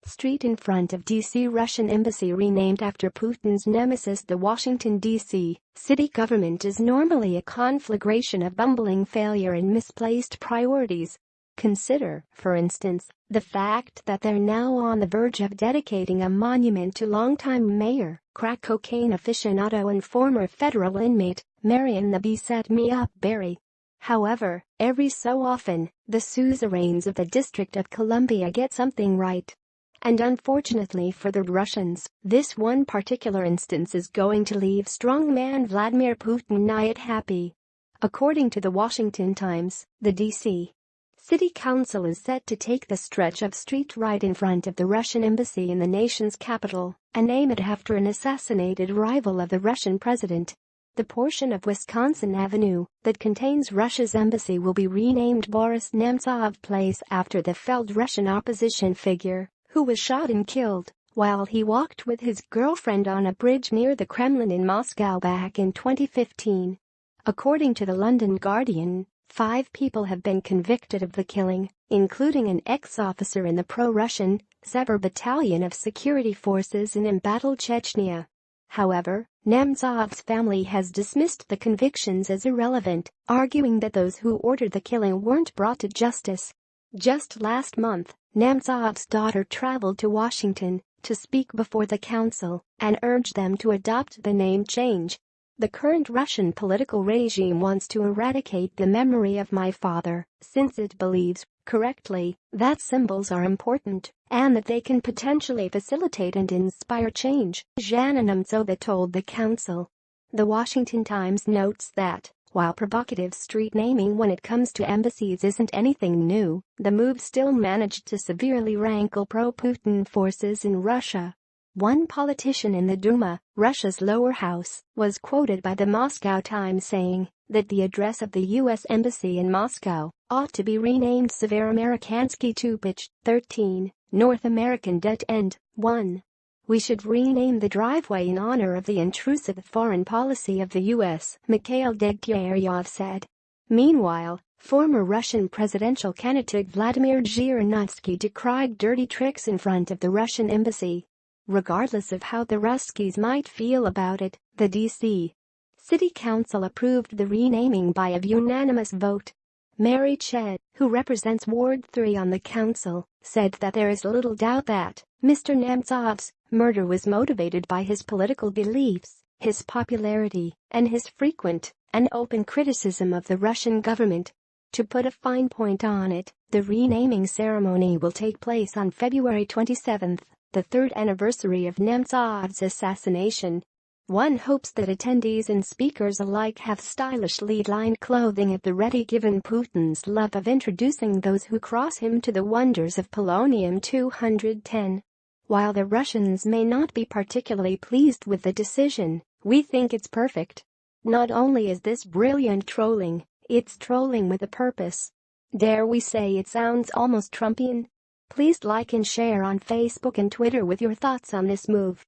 Street in front of D.C. Russian embassy renamed after Putin's nemesis. The Washington, D.C. city government is normally a conflagration of bumbling failure and misplaced priorities. Consider, for instance, the fact that they're now on the verge of dedicating a monument to longtime mayor, crack cocaine aficionado and former federal inmate, Marion "the Bee Set Me Up" Barry. However, every so often, the suzerains of the District of Columbia get something right. And unfortunately for the Russians, this one particular instance is going to leave strongman Vladimir Putin not happy. According to the Washington Times, the D.C. City Council is set to take the stretch of street right in front of the Russian embassy in the nation's capital and name it after an assassinated rival of the Russian president. The portion of Wisconsin Avenue that contains Russia's embassy will be renamed Boris Nemtsov Place after the felled Russian opposition figure who was shot and killed while he walked with his girlfriend on a bridge near the Kremlin in Moscow back in 2015. According to the London Guardian, 5 people have been convicted of the killing, including an ex-officer in the pro-Russian Sever battalion of security forces in embattled Chechnya. However, Nemtsov's family has dismissed the convictions as irrelevant, arguing that those who ordered the killing weren't brought to justice. Just last month, Nemtsov's daughter traveled to Washington to speak before the council and urged them to adopt the name change. The current Russian political regime wants to eradicate the memory of my father, since it believes, correctly, that symbols are important and that they can potentially facilitate and inspire change, Zhanna Nemtsova told the council. The Washington Times notes that, while provocative street naming when it comes to embassies isn't anything new, the move still managed to severely rankle pro-Putin forces in Russia. One politician in the Duma, Russia's lower house, was quoted by the Moscow Times saying that the address of the U.S. Embassy in Moscow ought to be renamed Severoamerikansky Tupich, 13, North American Dead End, 1. We should rename the driveway in honor of the intrusive foreign policy of the U.S., Mikhail Degtyaryov said. Meanwhile, former Russian presidential candidate Vladimir Zhirinovsky decried dirty tricks in front of the Russian embassy. Regardless of how the Ruskies might feel about it, the D.C. City Council approved the renaming by a unanimous vote. Mary Ched, who represents Ward 3 on the council, said that there is little doubt that Mr. Nemtsov's murder was motivated by his political beliefs, his popularity, and his frequent and open criticism of the Russian government. To put a fine point on it, the renaming ceremony will take place on February 27, the 3rd anniversary of Nemtsov's assassination. One hopes that attendees and speakers alike have stylishly lined clothing at the ready given Putin's love of introducing those who cross him to the wonders of polonium-210. While the Russians may not be particularly pleased with the decision, we think it's perfect. Not only is this brilliant trolling, it's trolling with a purpose. Dare we say it sounds almost Trumpian? Please like and share on Facebook and Twitter with your thoughts on this move.